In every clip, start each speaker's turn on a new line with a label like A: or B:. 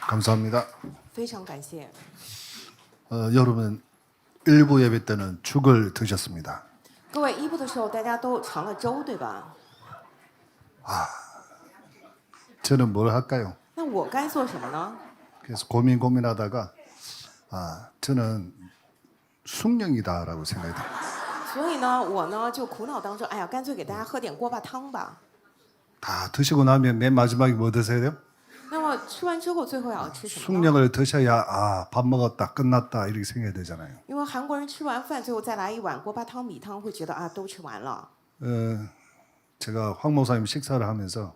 A: 감사합니다.
B: 非常感谢。
A: 여러분 일부 예배 때는 죽을 드셨습니다.
B: 各位一部的时候，大家都尝了粥，对吧？
A: 저는 뭘 할까요?
B: 那我该做什么呢？
A: 그래서 고민하다가 저는 숭령이다라고 생각이 듭니다.
B: 所以呢，我呢就苦恼当中，哎呀，干脆给大家喝点锅巴汤吧。
A: 다 드시고 나면 맨 마지막에 뭐 드세요?
B: 那么吃完之后，最后要吃什么呢？
A: 숭령을 드셔야 밥 먹었다 끝났다 이렇게 생각이 되잖아요.
B: 因为韩国人吃完饭，最后再来一碗锅巴汤、米汤，会觉得啊，都吃完了。
A: 제가 황 목사님 식사를 하면서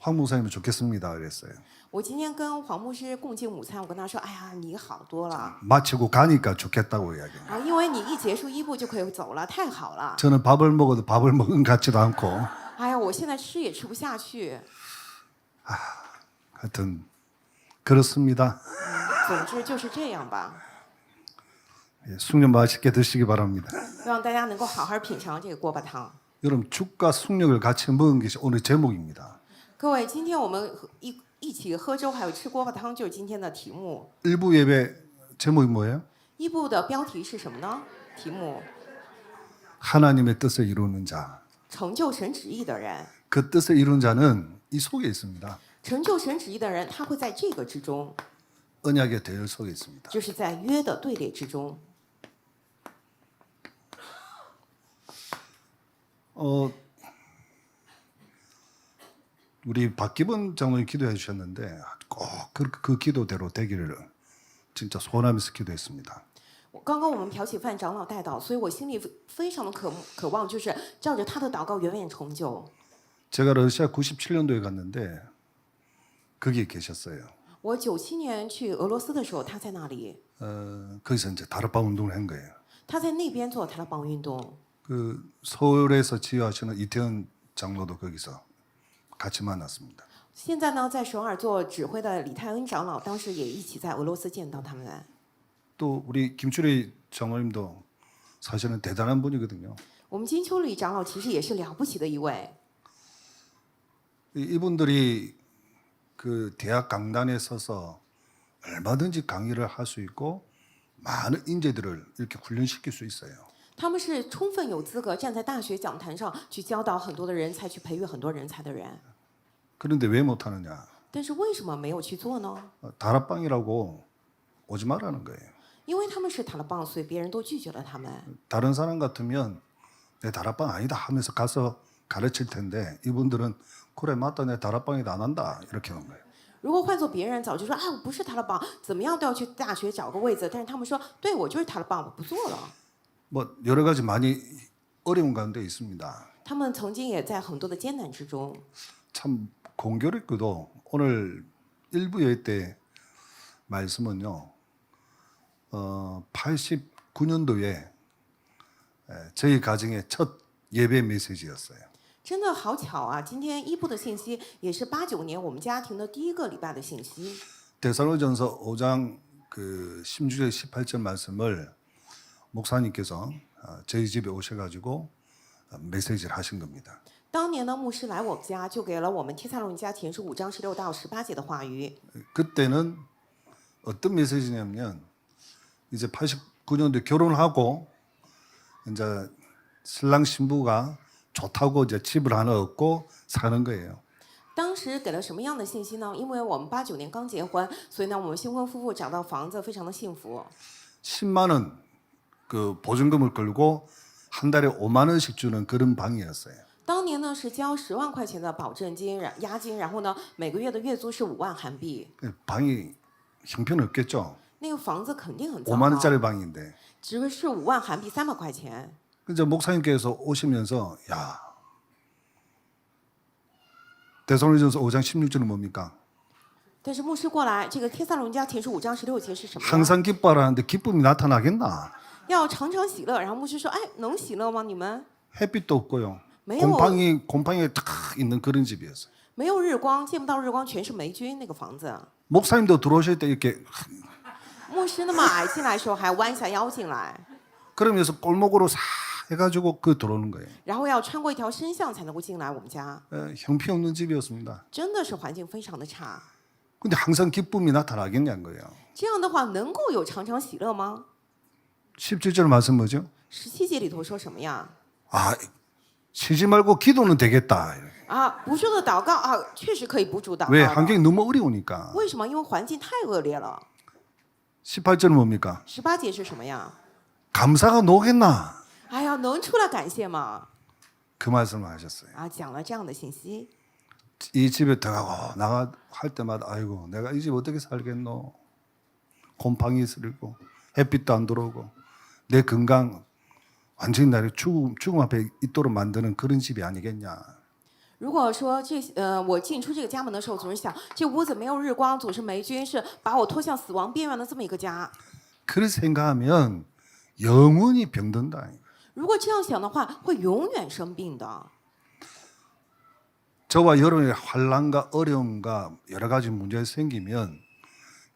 A: 황 목사님이 좋겠습니다 그랬어요.
B: 我今天跟黄牧师共进午餐，我跟他说，哎呀，你好多了
A: 마치고 가니까 좋겠다고 이야기해요.
B: 啊，因为你一结束一部就可以走了，太好了。
A: 저는 밥을 먹어도 밥을 먹은 것 같지도 않고
B: 哎呀，我现在吃也吃不下去。
A: 하여튼 그렇습니다.
B: 总之就是这样吧，
A: 숭령 맛있게 드시기 바랍니다.
B: 让大家能够好好品尝这个锅巴汤。
A: 여러분 죽과 숭령을 같이 먹은 것이 오늘 제목입니다.
B: 各位，今天我们一起喝粥，还有吃锅巴汤，就是今天的题目。
A: 일부 예배 제목이 뭐예요?
B: 一部的标题是什么呢？题目
A: 하나님의 뜻을 이루는 자.
B: 成就神旨意的人，
A: 그 뜻을 이루는 자는 이 속에 있습니다.
B: 成就神旨意的人，他会在这个之中，
A: 언약의 대열 속에 있습니다.
B: 就是在约的队列之中。
A: 우리 박기본 장로님 기도해 주셨는데 꼭 그 기도대로 되기를 진짜 소원하면서 기도했습니다.
B: 刚刚我们朴启范长老带祷，所以我心里非常的渴望，就是照着他的祷告远远成就。
A: 제가 러시아 97년도에 갔는데 거기에 계셨어요.
B: 我97年去俄罗斯的时候，他在那里，
A: 거기서 이제 다락방 운동을 한 거예요.
B: 他在那边做塔勒邦运动。
A: 그 서울에서 지휘하시는 이태원 장로도 거기서 같이 만났습니다.
B: 现在呢，在首尔做指挥的李泰恩长老，当时也一起在俄罗斯见到他们。
A: 또 우리 김추리 장로님도 사실은 대단한 분이거든요.
B: 我们金秋里长老其实也是了不起的一位，
A: 이분들이 그 대학 강단에 서서 얼마든지 강의를 할 수 있고 많은 인재들을 이렇게 훈련시킬 수 있어요.
B: 他们是充分有资格站在大学讲坛上去教导很多的人才，去培育很多人才的人。
A: 그런데 왜 못하느냐?
B: 但是为什么没有去做呢？
A: 다락방이라고 오지 말라는 거예요.
B: 因为他们是塔勒邦，所以别人都拒绝了他们。
A: 다른 사람 같으면 내 다락방 아니다 하면서 가서 가르칠 텐데 이분들은 그래 맞다 내 다락방이다 안 한다 이렇게 하는 거예요.
B: 如果换做别人，早就说啊，我不是塔勒邦，怎么样都要去大学找个位子。但是他们说，对我就是塔勒邦，我不做了。
A: 뭐 여러 가지 많이 어려운 가운데 있습니다.
B: 他们曾经也在很多的艰难之中。
A: 참 공교롭게도 오늘 일부 예배 때 말씀은요. 89년도에 저희 가정의 첫 예배 메시지였어요.
B: 真的好巧啊！今天一部的信息也是89年我们家庭的第一个礼拜的信息。
A: 데살로니가전서 5장 그 16절 18절 말씀을 목사님께서 저희 집에 오셔가지고 메시지를 하신 겁니다.
B: 当年呢，牧师来我们家，就给了我们帖撒罗尼迦前书5章16到18节的话语。
A: 그때는 어떤 메시지냐면 이제 89년도에 결혼하고 이제 신랑 신부가 좋다고 이제 집을 하나 얻고 사는 거예요.
B: 当时给了什么样的信息呢？因为我们89年刚结婚，所以呢，我们新婚夫妇找到房子，非常的幸福。
A: 10만 원 그 보증금을 걸고 한 달에 5만 원씩 주는 그런 방이었어요.
B: 当年呢是交10万块钱的保证金、押金，然后呢每个月的月租是5万韩币。
A: 방이 형편없겠죠.
B: 那个房子肯定很糟
A: 5만
B: 糕，
A: 원짜리 방인데.
B: 只是5万韩币300块钱。
A: 이제 목사님께서 오시면서 야 데살로니가전서 5장 16절은 뭡니까?
B: 但是牧师过来，这个帖撒罗尼迦前书5章16节是什么呢？
A: 항상 기뻐하라는데 기쁨이 나타나겠나?
B: 要常常喜乐。然后牧师说：“哎，能喜乐吗？你们
A: 햇빛도 없고요.
B: 没有
A: 곰팡이에 탁 있는 그런 집이었어요.
B: 没有日光，见不到日光，全是霉菌那个房子。
A: 목사님도 들어오실 때 이렇게
B: 牧师那么矮进来的时候还弯下腰进来，
A: 그러면서 골목으로 싹 해가지고 그 들어오는 거예요.
B: 然后要穿过一条深巷才能够进来我们家，
A: 형편없는 집이었습니다.
B: 真的是环境非常的差。
A: 근데 항상 기쁨이 나타나겠냐는 거예요.
B: 这样的话能够有常常喜乐吗？
A: 17절 말씀 뭐죠?
B: 17节里头说什么呀？
A: 아, 쉬지 말고 기도는 되겠다.
B: 啊，不住的祷告啊，确实可以不住祷
A: 왜
B: 告的。
A: 환경이 너무 어려우니까.
B: 为什么？因为环境太恶劣了。
A: 18절은 뭡니까?
B: 18节是什么呀？
A: 감사가 노겠나?
B: 哎呀，能出来感谢吗？
A: 그 말씀을 하셨어요.
B: 啊，讲了这样的信息。
A: 이 집에 들어가고 나가 할 때마다 아이고 내가 이 집 어떻게 살겠노? 곰팡이 슬고 햇빛도 안 들어오고 내 건강 완전히 나를 죽음 앞에 있도록 만드는 그런 집이 아니겠냐.
B: 如果说我进出这个家门的时候，总是想这屋子没有日光，总是霉菌，是把我拖向死亡边缘的这么一个家。
A: 그렇게 생각하면 영원히 병든다.
B: 如果这样想的话，会永远生病的。
A: 저와 여러분의 환난과 어려움과 여러 가지 문제가 생기면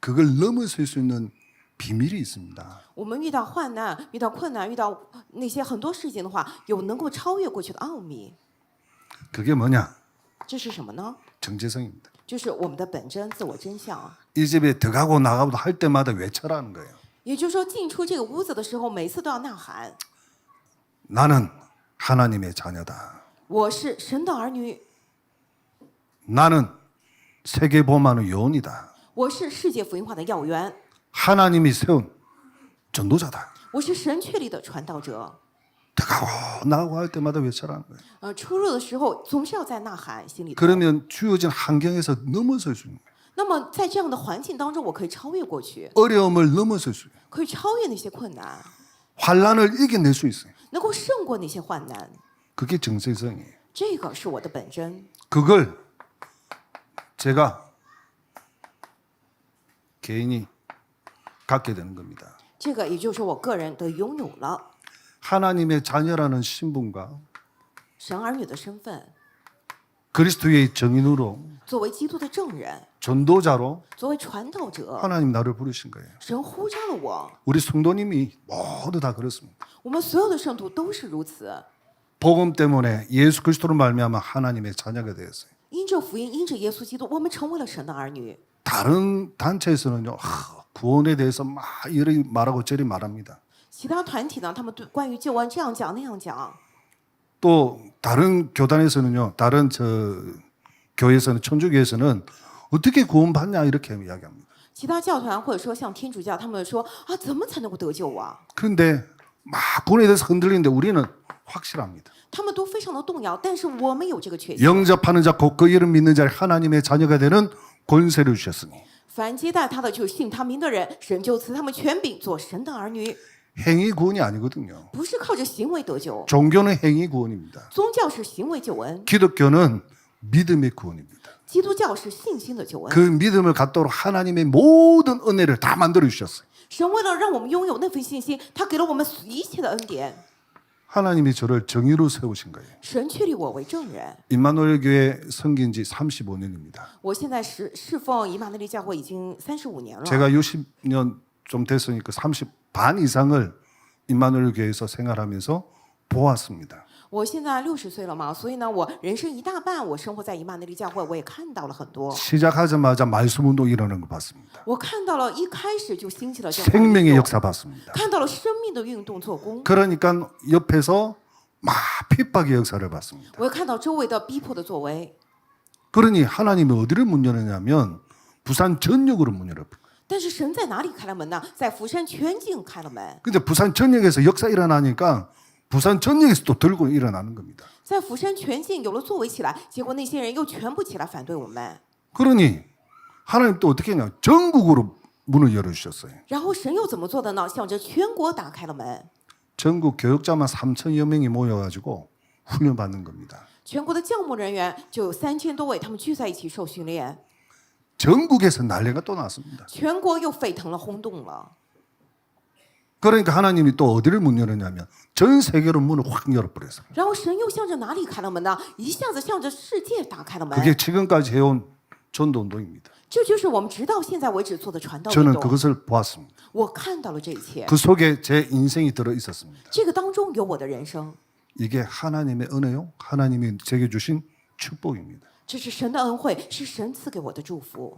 A: 그걸 넘어설 수 있는 비밀이 있습니다.
B: 我们遇到患难、遇到困难、遇到那些很多事情的话，有能够超越过去的奥秘。
A: 그게 뭐냐?
B: 这是什么呢？
A: 정체성입니다.
B: 就是我们的本真、自我真相。
A: 이 집에 들어가고 나가고 할 때마다 외쳐라는 거예요.
B: 也就是说，进出这个屋子的时候，每次都要呐喊：
A: 나는 하나님의 자녀다.
B: 我是神的儿女，
A: 나는 세계 복음하는 요원이다.
B: 我是世界福音化的要员，
A: 하나님이 세운 전도자다.
B: 我是神确立的传道者。
A: 들어가고 나가고 할 때마다 외쳐라는 거예요.
B: 出入的时候总是要在呐喊，心里头。
A: 그러면 주어진 환경에서 넘어설 수 있는 거예요.
B: 那么在这样的环境当中，我可以超越过去，
A: 어려움을 넘어설 수 있어요.
B: 可以超越那些困难，
A: 환난을 이겨낼 수 있어요.
B: 能够胜过那些患难。
A: 그게 정체성이에요.
B: 这个是我的本真，
A: 그걸 제가 개인이 갖게 되는 겁니다.
B: 这个也就是我个人的拥有了
A: 하나님의 자녀라는 신분과
B: 神儿女的身份，
A: 그리스도의 정인으로
B: 作为基督的证人，
A: 전도자로
B: 作为传道者，
A: 하나님 나를 부르신 거예요.
B: 神呼召了我。
A: 우리 성도님이 모두 다 그렇습니다.
B: 我们所有的圣徒都是如此，
A: 복음 때문에 예수 그리스도로 말미암아 하나님의 자녀가 되었어요.
B: 因着福音，因着耶稣基督，我们成为了神的儿女。
A: 다른 단체에서는요, 구원에 대해서 막 이리 말하고 저리 말합니다.
B: 其他团体呢，他们对关于救恩这样讲那样讲。
A: 또 다른 교단에서는요, 다른 교회에서는 천주교에서는 어떻게 구원받냐 이렇게 이야기합니다.
B: 其他教团或者说像天主教，他们说啊，怎么才能够得救啊？
A: 그런데 막 구원에 대해서 흔들리는데 우리는 확실합니다.
B: 他们都非常的动摇，但是我们有这个确信。
A: 영접하는 자 곧 그 이름 믿는 자를 하나님의 자녀가 되는 권세를 주셨으니
B: 凡接待他的，就是信他名的人，神就赐他们权柄，做神的儿女，
A: 행위 구원이 아니거든요.
B: 不是靠着行为得救。
A: 종교는 행위 구원입니다.
B: 宗教是行为救恩，
A: 기독교는 믿음의 구원입니다.
B: 基督教是信心的救恩。
A: 그 믿음을 갖도록 하나님의 모든 은혜를 다 만들어 주셨어요.
B: 神为了让我们拥有那份信心，他给了我们一切的恩典。
A: 하나님이 저를 정의로 세우신 거예요.
B: 神确立我为证人。
A: 임마누엘 교회 섬긴 지 35년입니다.
B: 我现在侍奉以马内利教会已经35年了。
A: 제가 60년 좀 됐으니까 30 반 이상을 임마누엘 교회에서 생활하면서 보았습니다.
B: 我现在60岁了嘛，所以呢，我人生一大半我生活在以马内利教会，我也看到了很多。
A: 시작하자마자 말씀 운동 일어나는 거 봤습니다.
B: 我看到了一开始就兴起了这样的运
A: 생명의
B: 动
A: 역사 봤습니다.
B: 看到了生命的运动做工，
A: 그러니까 옆에서 막 핍박의 역사를 봤습니다.
B: 我又看到周围的逼迫的作为。
A: 그러니 하나님이 어디를 문 열었냐면 부산 전역으로 문 열었어요.
B: 但是神在哪里开了门呢？在釜山全境开了门。
A: 근데 부산 전역에서 역사 일어나니까 부산 전역에서 또 들고 일어나는 겁니다.
B: 在釜山全境有了作为起来，结果那些人又全部起来反对我们。
A: 그러니 하나님 또 어떻게 했냐? 전국으로 문을 열어주셨어요.
B: 然后神又怎么做的呢？向着全国打开了门。
A: 전국 교육자만 3천여 명이 모여가지고 훈련받는 겁니다.
B: 全国的教牧人员就有3000多位，他们聚在一起受训练。
A: 전국에서 난리가 또 났습니다.
B: 全国又沸腾了，轰动了。
A: 그러니까 하나님이 또 어디를 문 열었냐면 전 세계로 문을 확 열어버렸어요.
B: 然后神又向着哪里开了门呢？一下子向着世界打开了门。
A: 그게 지금까지 해온 전도운동입니다.
B: 这就是我们直到现在为止做的传道运
A: 저는
B: 动。
A: 그것을 보았습니다.
B: 我看到了这一切，
A: 그 속에 제 인생이 들어 있었습니다.
B: 这个当中有我的人生，
A: 이게 하나님의 은혜요, 하나님이 제게 주신 축복입니다.
B: 这是神的恩惠，是神赐给我的祝福。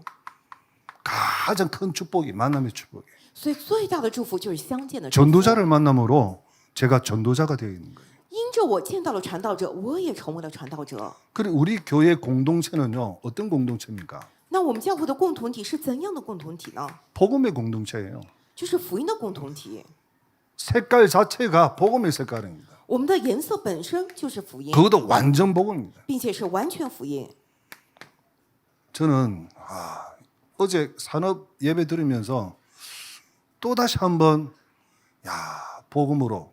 A: 가장 큰 축복이 만남의 축복이에요.
B: 所以最大的祝福就是相见的祝福。
A: 전도자를 만남으로 제가 전도자가 되어 있는 거예요.
B: 因着我见到了传道者，我也成为了传道者。
A: 그리고 우리 교회 공동체는요. 어떤 공동체입니까?
B: 那我们教会的共同体是怎样的共同体呢？
A: 복음의 공동체예요.
B: 就是福音的共同体。
A: 색깔 자체가 복음의 색깔입니다.
B: 我们的颜色本身就是福音，
A: 그것도 완전 복음입니다.
B: 并且是完全福音。
A: 저는 어제 산업 예배 들으면서 또 다시 한번 복음으로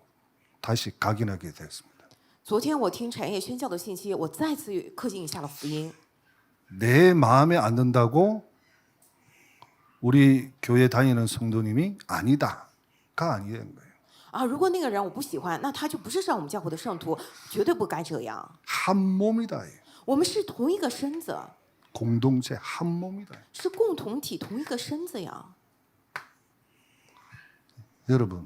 A: 다시 각인하게 됐습니다.
B: 昨天我听产业宣教的信息，我再次刻印下了福音。
A: 내 마음에 안 든다고 우리 교회 다니는 성도님이 아니다가 아니된 거예요.
B: 啊，如果那个人我不喜欢，那他就不是上我们教会的圣徒，绝对不该这样。
A: 한 몸이다.
B: 我们是同一个身子，
A: 공동체 한 몸이다.
B: 是共同体，同一个身子呀。
A: 여러분,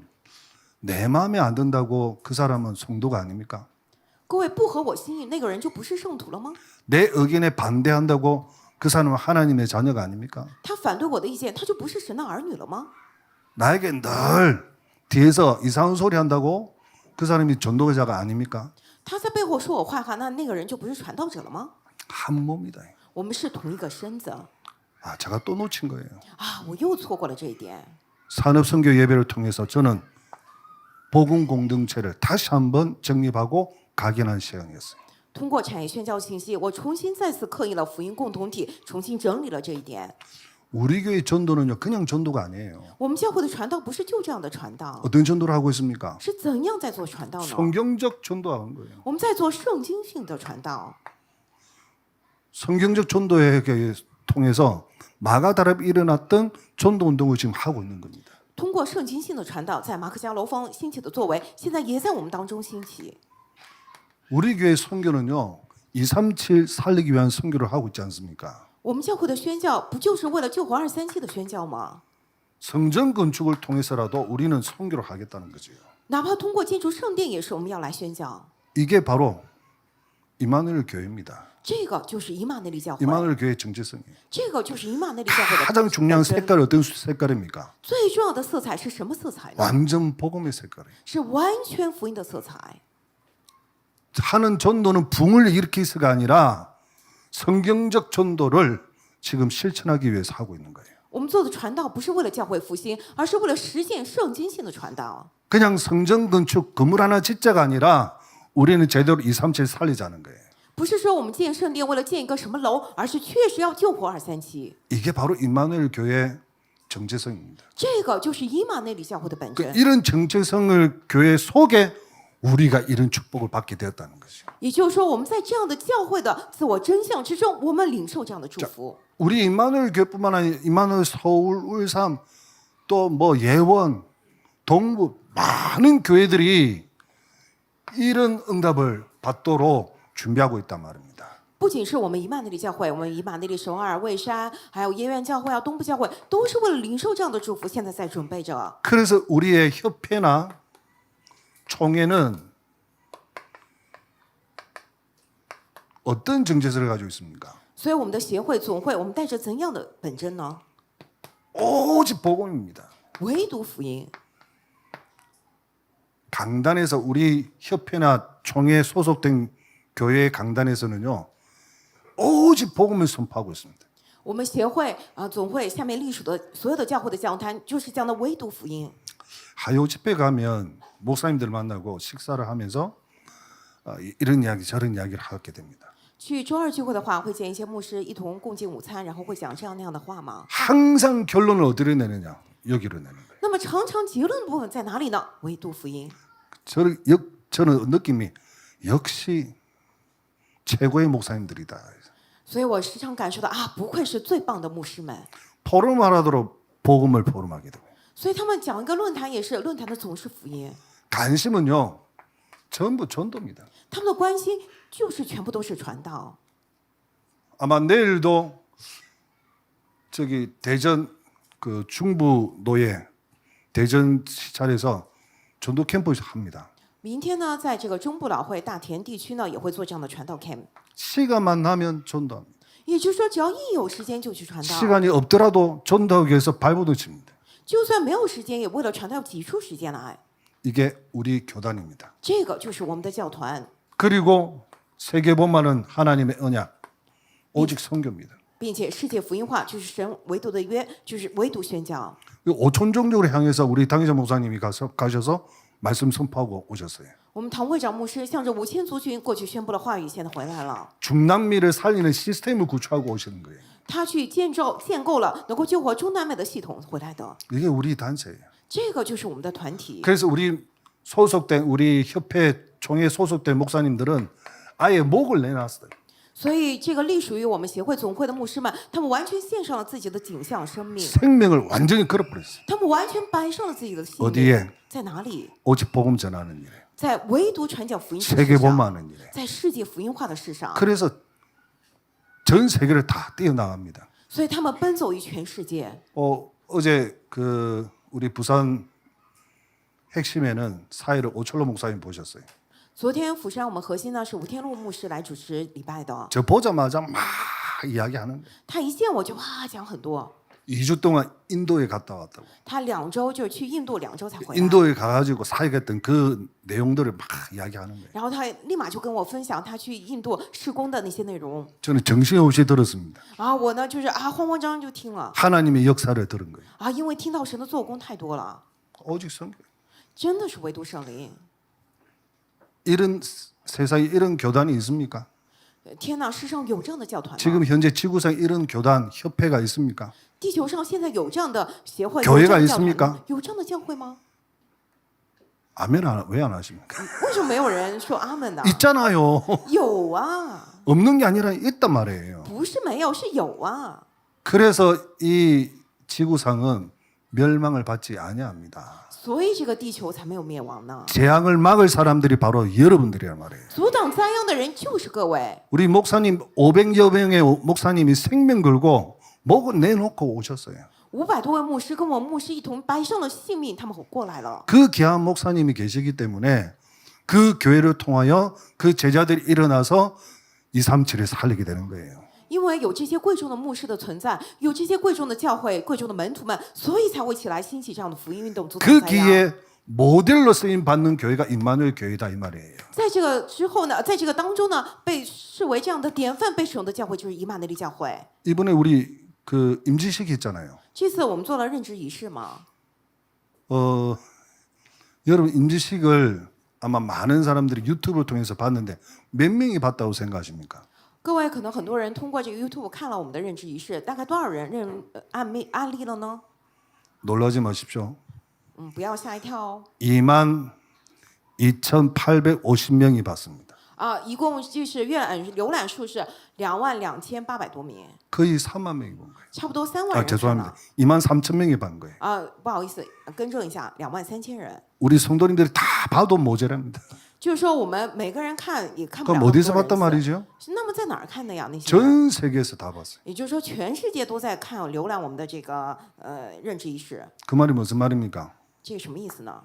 A: 내 마음에 안 든다고 그 사람은 성도가 아닙니까?
B: 各位不合我心意，那个人就不是圣徒了吗？
A: 내 의견에 반대한다고 그 사람은 하나님의 자녀가 아닙니까?
B: 他反对我的意见，他就不是神的儿女了吗？
A: 나에게 늘 뒤에서 이상한 소리 한다고 그 사람이 전도자가 아닙니까?
B: 他在背后说我坏话，那个人就不是传道者了吗？
A: 한 몸이다.
B: 我们是同一个身子
A: 제가 또 놓친 거예요.
B: 啊！我又错过了这一点。
A: 산업 선교 예배를 통해서 저는 복음 공동체를 다시 한번 정립하고 각인한 시간이었어요.
B: 通过产业宣教信息，我重新再次刻印了福音共同体，重新整理了这一点。
A: 우리 교회 전도는요, 그냥 전도가 아니에요.
B: 我们教会的传道不是就这样的传道，
A: 어떤 전도를 하고 있습니까?
B: 是怎样在做传道呢？
A: 성경적 전도하는 거예요.
B: 我们在做圣经性的传道。
A: 성경적 전도에 통해서 마가다락에 일어났던 전도 운동을 지금 하고 있는 겁니다.
B: 通过圣经性的传道，在马可家楼峰兴起的作为，现在也在我们当中兴起。
A: 우리 교회 선교는요, 237 살리기 위한 선교를 하고 있지 않습니까?
B: 我们教会的宣教不就是为了救活237的宣教吗？
A: 성전 건축을 통해서라도 우리는 선교를 하겠다는 거죠.
B: 哪怕通过建筑圣殿，也是我们要来宣教。
A: 이게 바로 이마누엘 교회입니다.
B: 这个就是以马内利教会，
A: 이마누엘 교회의 정체성이에요.
B: 这个就是以马内利教会的
A: 가장 중요한
B: 本身
A: 색깔이 어떤 색깔입니까?
B: 最重要的色彩是什么色彩呢？
A: 완전 복음의 색깔이에요.
B: 是完全福音的色彩。
A: 하는 전도는 붕을 일으키서가 아니라 성경적 전도를 지금 실천하기 위해서 하고 있는 거예요.
B: 我们做的传道不是为了教会复兴，而是为了实现圣经性的传道。
A: 그냥 성전 건축 건물 하나 짓자가 아니라 우리는 제대로 237 살리자는 거예요.
B: 不是说我们建圣殿为了建一个什么楼，而是确实要救活237。
A: 이게 바로 임마누엘 교회의 정체성입니다.
B: 这个就是以马内利教会的本身。
A: 이런 정체성을 교회 속에 우리가 이런 축복을 받게 되었다는 것이죠.
B: 也就是说，我们在这样的教会的自我真相之中，我们领受这样的祝福。
A: 우리 임마누엘 교회뿐만 아니라 임마누엘 서울, 울산, 또 뭐 예원, 동부 많은 교회들이 이런 응답을 받도록 준비하고 있단 말입니다.
B: 不仅是我们以马内利教会，我们以马内利首尔、蔚山，还有耶院教会啊、东部教会，都是为了领受这样的祝福，现在在准备着。
A: 그래서 우리의 협회나 총회는 어떤 정체성을 가지고 있습니까?
B: 所以我们的协会、总会，我们带着怎样的本真呢？
A: 오직 복음입니다.
B: 唯独福音。
A: 강단에서 우리 협회나 총회에 소속된 교회 강단에서는요, 오직 복음을 선포하고 있습니다.
B: 我们协会总会下面隶属的所有的教会的讲坛，就是讲的唯独福音。
A: 하요 집회 가면 목사님들 만나고 식사를 하면서 이런 이야기 저런 이야기를 하게 됩니다.
B: 去周二聚会的话，会见一些牧师一同共进午餐，然后会讲这样那样的话吗？
A: 항상 결론을 어디로 내느냐? 여기로 내는 거예요.
B: 那么常常结论部分在哪里呢？唯独福音。
A: 저는 느낌이 역시 최고의 목사님들이다.
B: 所以我时常感受到啊，不愧是最棒的牧师们。
A: 포럼하라도록 복음을 포럼하게 되고
B: 所以他们讲一个论坛，也是论坛的总是福音。
A: 관심은요 전부 전도입니다.
B: 他们的关心就是全部都是传道。
A: 아마 내일도 저기 대전 그 중부 노예 대전 시찰에서 전도 캠프 합니다.
B: 明天呢，在这个中部老会大田地区呢，也会做这样的传道 camp。
A: 시간만 나면 전도합니다.
B: 也就是说，只要一有时间就去传道，
A: 시간이 없더라도 전도하기 위해서 발버둥 칩니다.
B: 就算没有时间，也为了传道挤出时间来。
A: 이게 우리 교단입니다.
B: 这个就是我们的教团，
A: 그리고 세계복음화는 하나님의 언약, 오직 선교입니다.
B: 并且世界福音化就是神唯独的约，就是唯独宣教。
A: 오천 종족을 향해서 우리 당회자 목사님이 가셔서 말씀 선포하고 오셨어요.
B: 我们唐会长牧师向着5000族群过去宣布了话语，现在回来了。
A: 중남미를 살리는 시스템을 구축하고 오시는 거예요.
B: 他去建构了能够救活中南美的系统回来的，
A: 이게 우리 단체예요.
B: 这个就是我们的团体。
A: 그래서 우리 협회 총회 소속된 목사님들은 아예 목을 내놨어요.
B: 所以，这个隶属于我们协会总会的牧师们，他们完全献上了自己的景象生命，
A: 생명을 완전히 걸어버렸어요.
B: 他们完全摆上了自己的性
A: 어디에?
B: 命。在哪里？
A: 오직 복음 전하는 일에,
B: 在唯独传讲福音的事上，
A: 세계복음화하는 일에.
B: 在世界福音化的事上。
A: 그래서 전 세계를 다 뛰어나갑니다.
B: 所以他们奔走于全世界。
A: 어제 우리 부산 핵심에는 사회를 오철로 목사님 보셨어요.
B: 昨天釜山我们核心呢是吴天禄牧师来主持礼拜的，
A: 저 보자마자 막 이야기하는 거예요.
B: 他一见我就哇讲很多。
A: 2주 동안 인도에 갔다 왔다고.
B: 他2周就是去印度2周才回来，
A: 인도에 가가지고 사역했던 그 내용들을 막 이야기하는 거예요.
B: 然后他立马就跟我分享他去印度施工的那些内容。
A: 저는 정신없이 들었습니다.
B: 我呢就是慌慌张张就听了
A: 하나님의 역사를 들은 거예요.
B: 因为听到神的做工太多了，
A: 오직 선교.
B: 真的是唯独圣灵。
A: 이런 세상에 이런 교단이 있습니까?
B: 天哪，世上有这样的教团吗？
A: 지금 현재 지구상 이런 교단 협회가 있습니까?
B: 地球上现在有这样的协会，
A: 교회가
B: 有这样的教团
A: 있습니까
B: 吗？有这样的教会吗？
A: 아멘 왜 안 하십니까?
B: 为什么没有人说阿门呢？
A: 있잖아요.
B: 有啊，
A: 없는 게 아니라 있단 말이에요.
B: 不是没有，是有啊。
A: 그래서 이 지구상은 멸망을 받지 아니합니다.
B: 所以这个地球才没有灭亡呢。
A: 재앙을 막을 사람들이 바로 여러분들이란 말이에요.
B: 阻挡灾殃的人就是各位。
A: 우리 목사님 500여 명의 목사님이 생명 걸고 목을 내놓고 오셨어요.
B: 500多位牧师跟我们牧师一同摆上了性命，他们过来了。
A: 그 귀한 목사님이 계시기 때문에 그 교회를 통하여 그 제자들이 일어나서 237을 살리게 되는 거예요.
B: 因为有这些贵重的牧师的存在，有这些贵重的教会、贵重的门徒们，所以才会起来兴起这样的福音运动，阻挡
A: 그
B: 灾殃。
A: 기회에 모델로 쓰임 받는 교회가 임마누엘 교회다 이 말이에요.
B: 在这个之后呢，在这个当中呢，被视为这样的典范、被使用的教会就是以马内利教会。
A: 이번에 우리 그 임지식 있잖아요.
B: 这次我们做了任职仪式嘛，
A: 여러분 임지식을 아마 많은 사람들이 유튜브를 통해서 봤는데 몇 명이 봤다고 생각하십니까?
B: 各位可能很多人通过这个 YouTube 看了我们的任职仪式，大概多少人案例了呢？
A: 놀라지 마십시오.
B: 不要吓一跳哦。
A: 22,850명이 봤습니다.
B: 一共就是浏览数是22800多名，
A: 거의 3만 명이 본 거예요.
B: 差不多3万人看
A: 죄송합니다.
B: 了。
A: 23,000명이 본 거예요.
B: 不好意思，更正一下，23000人。
A: 우리 성도님들이 다 봐도 모자랍니다.
B: 就是说我们每个人看也看不了
A: 그럼
B: 那么
A: 어디서
B: 多
A: 봤단
B: 人次。
A: 말이죠?
B: 那么在哪儿看的呀？那些人？
A: 전 세계에서 다 봤어요.
B: 也就是说，全世界都在看浏览我们的这个任职仪式，
A: 그 말이 무슨 말입니까?
B: 这个什么意思呢？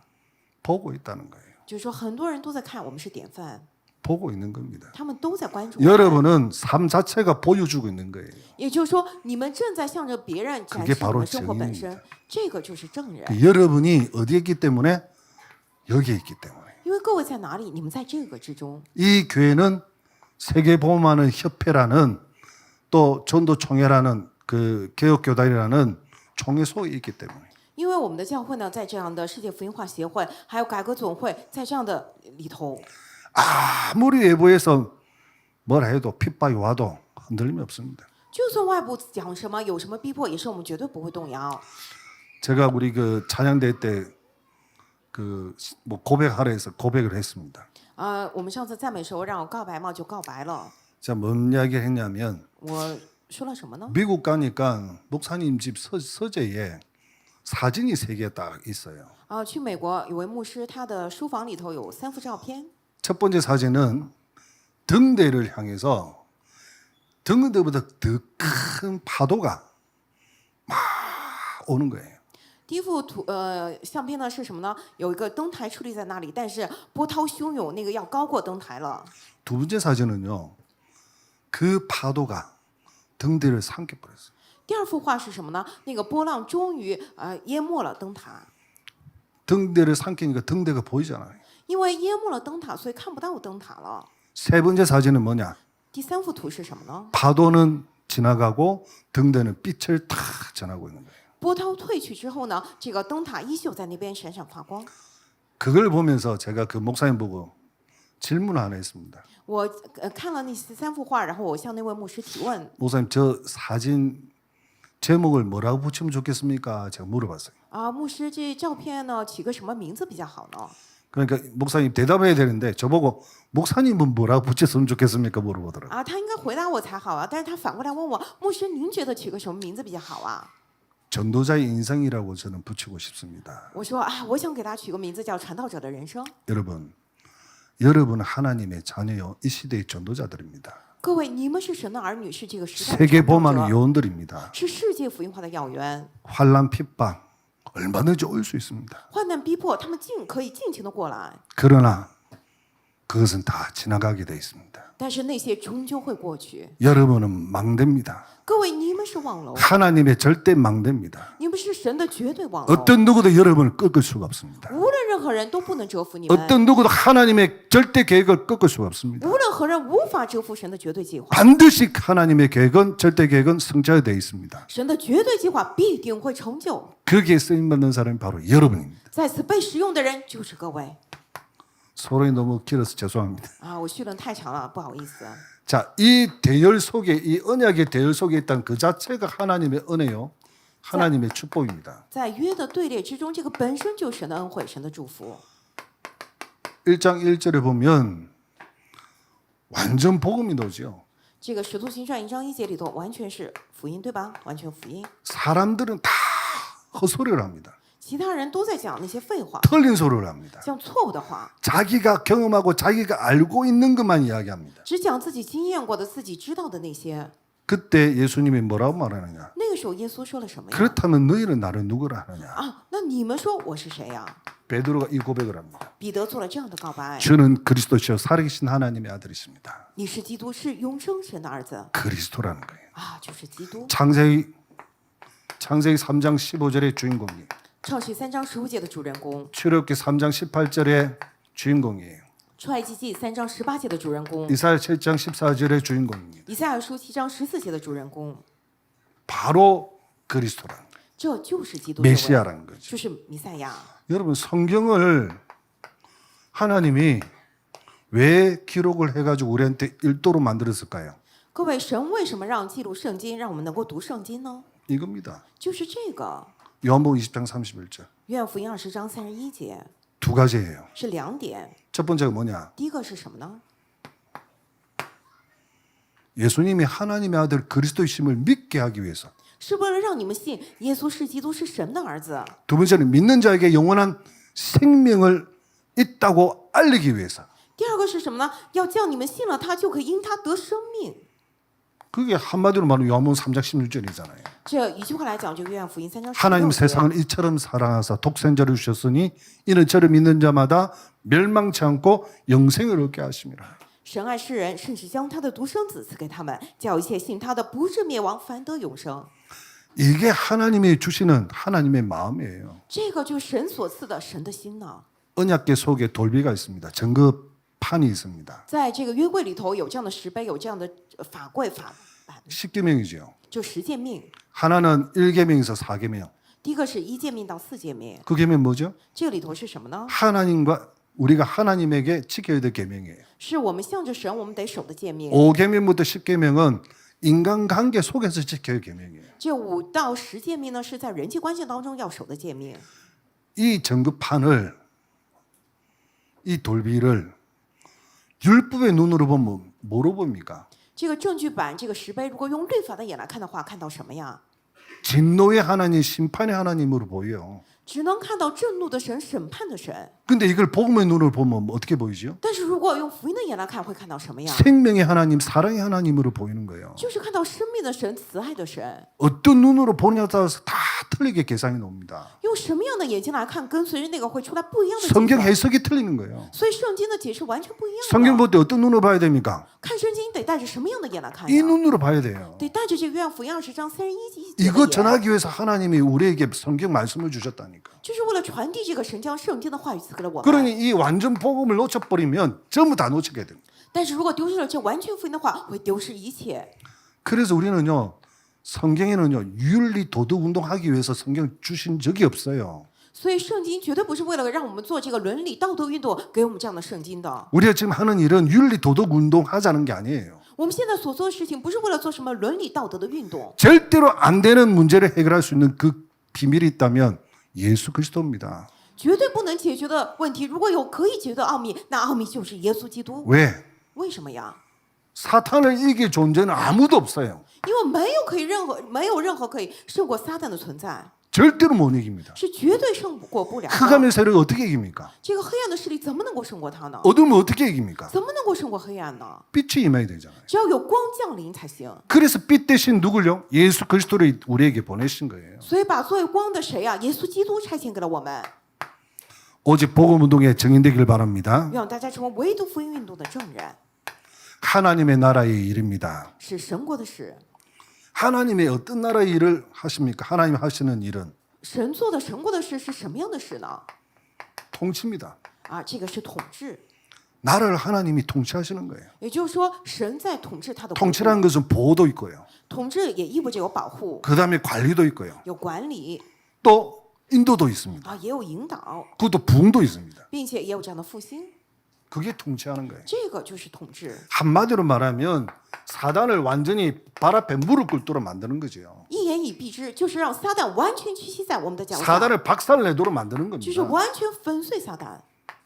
A: 보고 있다는 거예요.
B: 就是说很多人都在看我们是典范，
A: 보고 있는 겁니다.
B: 他们都在关注我们。
A: 여러분은 삶 자체가 보여주고 있는 거예요.
B: 也就是说，你们正在向着别人展
A: 그게
B: 示你
A: 바로
B: 们生活本
A: 증인입니다.
B: 身，这个就是证人。
A: 여러분이 어디에 있기 때문에 여기에 있기 때문에
B: 因为各位在哪里，你们在这个之中。
A: 이 교회는 세계보험하는 협회라는 또 전도총회라는 그 개혁교단이라는 총회 속에 있기 때문에
B: 因为我们的教会呢，在这样的世界福音化协会，还有改革总会，在这样的里头，
A: 아무리 외부에서 뭐라 해도 핍박이 와도 흔들림이 없습니다.
B: 就算外部讲什么，有什么逼迫，也是我们绝对不会动摇。
A: 제가 우리 그 찬양대 때 그 뭐 고백하라 해서 고백을 했습니다.
B: 我们上次赞美时候让我告白嘛，就告白了。
A: 제가 뭔 이야기를 했냐면
B: 我说了什么呢？
A: 미국 가니까 목사님 집 서재에 사진이 3개 딱 있어요.
B: 去美国有位牧师，他的书房里头有3幅照片。
A: 첫 번째 사진은 등대를 향해서 등대보다 더 큰 파도가 막 오는 거예요.
B: 第一幅相片呢是什么呢？有一个灯台矗立在那里，但是波涛汹涌，那个要高过灯台了。
A: 두 번째 사진은요. 그 파도가 등대를 삼켜버렸어요.
B: 第二幅画是什么呢？那个波浪终于淹没了灯塔，
A: 등대를 삼키니까 등대가 보이잖아요.
B: 因为淹没了灯塔，所以看不到灯塔了。
A: 세 번째 사진은 뭐냐?
B: 第三幅图是什么呢？
A: 파도는 지나가고 등대는 빛을 탁 전하고 있는 거예요.
B: 波涛退去之后呢，这个灯塔依旧在那边闪闪发光。
A: 그걸 보면서 제가 그 목사님 보고 질문을 하나 했습니다.
B: 我看了那三幅画，然后我向那位牧师提问
A: 목사님 저 사진 제목을 뭐라고 붙이면 좋겠습니까? 제가 물어봤어요.
B: 啊，牧师这照片呢起个什么名字比较好呢？
A: 그러니까 목사님 대답해야 되는데 저보고 목사님은 뭐라고 붙였으면 좋겠습니까? 물어보더라고요.
B: 啊，他应该回答我才好啊，但是他反过来问我，牧师您觉得起个什么名字比较好啊？
A: 전도자의 인생이라고 저는 붙이고 싶습니다.
B: 我说啊，我想给他取个名字叫传道者的人生。
A: 여러분 하나님의 자녀요. 이 시대의 전도자들입니다.
B: 各位，你们是神的儿女，是这个时代的
A: 세계
B: 传道
A: 복음의
B: 者，
A: 요원들입니다.
B: 是世界福音化的要员。
A: 환란 핍박 얼마든지 올 수 있습니다.
B: 患难逼迫，他们可以尽情的过来，
A: 그러나 그것은 다 지나가게 돼 있습니다.
B: 但是那些终究会过去。
A: 여러분은 망대입니다.
B: 各位，你们是望楼，
A: 하나님의 절대 망대입니다.
B: 你们是神的绝对望楼，
A: 어떤 누구도 여러분을 꺾을 수가 없습니다.
B: 无论任何人都不能折服你们，
A: 어떤 누구도 하나님의 절대 계획을 꺾을 수가 없습니다.
B: 无论何人无法折服神的绝对计划。
A: 반드시 하나님의 계획은 절대 계획은 성취되어 있습니다.
B: 神的绝对计划必定会成就，
A: 거기에 쓰임 받는 사람이 바로 여러분입니다.
B: 在此被使用的人就是各位。
A: 소론이 너무 길어서 죄송합니다.
B: 啊，我绪论太长了，不好意思。
A: 자, 이 대열 속에 이 언약의 대열 속에 있다는 그 자체가 하나님의 은혜요. 하나님의 축복입니다.
B: 在约的队列之中，这个本身就是神的恩惠，神的祝福。
A: 1장 1절에 보면 완전 복음이 나오죠.
B: 这个《使徒行传》1章1节里头完全是福音，对吧？完全福音。
A: 사람들은 다 헛소리를 합니다.
B: 其他人都在讲那些废话，
A: 틀린 소리를 합니다.
B: 讲错误的话，
A: 자기가 경험하고 자기가 알고 있는 것만 이야기합니다.
B: 只讲自己经验过的、自己知道的那些。
A: 그때 예수님이 뭐라고 말하느냐?
B: 那个时候耶稣说了什么呀？
A: 그렇다면 너희는 나를 누구라 하느냐?
B: 啊，那你们说我是谁呀？
A: 베드로가 이 고백을 합니다.
B: 彼得做了这样的告白：
A: 저는 그리스도시요 살아계신 하나님의 아들이십니다.
B: 你是基督，是永生神的儿子
A: 그리스도라는 거예요.
B: 啊，就是基督。
A: 창세기 3장 15절의 주인공이
B: 创世3章15节的主人公，
A: 출애굽기 3장 18절의 주인공이에요.
B: 出埃及记3章18节的主人公，
A: 이사야 7장 14절의 주인공입니다.
B: 以赛亚书7章14节的主人公，
A: 바로 그리스도라는 거예요.
B: 这就是基督这位，
A: 메시아라는 거죠.
B: 就是弥赛亚。
A: 여러분 성경을 하나님이 왜 기록을 해가지고 우리한테 일도로 만들었을까요?
B: 各位，神为什么让记录圣经，让我们能够读圣经呢？
A: 이겁니다.
B: 就是这个，
A: 요한복음 20장 31절
B: 约翰福音20章31节
A: 두 가지예요.
B: 是2点。
A: 첫 번째가 뭐냐?
B: 第一个是什么呢？
A: 예수님이 하나님의 아들 그리스도이심을 믿게 하기 위해서.
B: 是为了让你们信耶稣是基督，是神的儿子。
A: 두 번째는 믿는 자에게 영원한 생명을 있다고 알리기 위해서.
B: 第二个是什么呢？要叫你们信了他，就可以因他得生命。
A: 그게 한마디로 말하면 요한복음 3장 16절이잖아요.
B: 这一句话来讲，就约翰福音3章
A: 하나님
B: 16节。
A: 세상을 이처럼 사랑하사 독생자를 주셨으니 이는 저를 믿는 자마다 멸망치 않고 영생을 얻게 하심이라.
B: 神爱世人，甚至将他的独生子赐给他们，叫一切信他的不至灭亡，反得永生。
A: 이게 하나님이 주시는 하나님의 마음이에요.
B: 这个就是神所赐的神的心呢。
A: 언약궤 속에 돌비가 있습니다. 증거판이 있습니다.
B: 在这个约柜里头有这样的石碑，有这样的法柜法版，
A: 10계명이죠.
B: 就10诫命。
A: 하나는 1계명에서 4계명.
B: 第一个是1诫命到4诫命，
A: 그 계명 뭐죠?
B: 这个里头是什么呢？
A: 하나님과 우리가 하나님에게 지켜야 될 계명이에요.
B: 是我们向着神，我们得守的诫命。
A: 5계명부터 10계명은 인간관계 속에서 지켜야 할 계명이에요.
B: 这5到10诫命呢，是在人际关系当中要守的诫命。
A: 이 증거판을 이 돌비를 율법의 눈으로 보면 뭐로 봅니까?
B: 这个证据板，这个石碑，如果用律法的眼来看的话，看到什么呀？
A: 진노의 하나님, 심판의 하나님으로 보여요.
B: 只能看到震怒的神、审判的神。
A: 근데 이걸 복음의 눈으로 보면 어떻게 보이죠?
B: 但是如果用福音的眼来看，会看到什么样？
A: 생명의 하나님, 사랑의 하나님으로 보이는 거예요.
B: 就是看到生命的神、慈爱的神。
A: 어떤 눈으로 보느냐에 따라서 다 틀리게 계산이 나옵니다.
B: 用什么样的眼睛来看，跟随着那个会出来不一样的结
A: 성경
B: 果。
A: 해석이 틀리는 거예요.
B: 所以圣经的解释完全不一样
A: 성경
B: 的。
A: 볼 때 어떤 눈으로 봐야 됩니까?
B: 看圣经得带着什么样的眼来看
A: 이
B: 呀？
A: 눈으로 봐야 돼요.
B: 得带着这个约翰福音20章31节
A: 이거
B: 的眼，
A: 전하기 위해서 하나님이 우리에게 성경 말씀을 주셨다니까.
B: 就是为了传递这个神将圣经的话语赐给了我们。
A: 그러니 이 완전 복음을 놓쳐버리면 전부 다 놓치게 됩니다.
B: 但是如果丢失了这完全福音的话，会丢失一切。
A: 그래서 우리는요, 성경에는요, 윤리 도덕 운동하기 위해서 성경 주신 적이 없어요.
B: 所以圣经绝对不是为了让我们做这个伦理道德运动，给我们这样的圣经的。
A: 우리가 지금 하는 일은 윤리 도덕 운동 하자는 게 아니에요.
B: 我们现在所做的事情，不是为了做什么伦理道德的运动，
A: 절대로 안 되는 문제를 해결할 수 있는 그 비밀이 있다면 예수 그리스도입니다.
B: 绝对不能解决的问题。如果有可以解决的奥秘，那奥秘就是耶稣基督。
A: 왜?
B: 为什么呀？
A: 사탄을 이길 존재는 아무도 없어요.
B: 因为没有任何可以胜过撒旦的存在，
A: 절대로 못 이깁니다.
B: 是绝对胜过不了的。
A: 흑암의 세력을 어떻게 이깁니까?
B: 这个黑暗的势力怎么能够胜过他呢？
A: 어둠을 어떻게 이깁니까?
B: 怎么能够胜过黑暗呢？
A: 빛이 임해야 되잖아요.
B: 只要有光降临才行。
A: 그래서 빛 대신 누굴요? 예수 그리스도를 우리에게 보내신 거예요.
B: 所以把作为光的谁呀？耶稣基督差遣给了我们，
A: 오직 복음 운동에 정인되길 바랍니다.
B: 让大家成为唯独福音运动的证人，
A: 하나님의 나라의 일입니다.
B: 是神国的事。
A: 하나님의 어떤 나라의 일을 하십니까? 하나님 하시는 일은
B: 神做的神国的事是什么样的事呢？
A: 통치입니다.
B: 啊，这个是统治，
A: 나라를 하나님이 통치하시는 거예요.
B: 也就是说，神在统治他的国度。
A: 통치라는 것은 보호도 있고요.
B: 统治也意味着有保护、
A: 그 다음에 관리도 있고요.
B: 有管理
A: 또 인도도 있습니다.
B: 啊，也有引导，
A: 그것도 부흥도 있습니다.
B: 并且也有这样的复兴。
A: 그게 통치하는 거예요.
B: 这个就是统治。
A: 한마디로 말하면 사단을 완전히 발 앞에 무릎 꿇도록 만드는 거죠.
B: 一言以蔽之，就是让撒旦完全屈膝在我们的脚下，
A: 사단을 박살내도록 만드는
B: 就是
A: 겁니다.
B: 完全粉碎撒旦。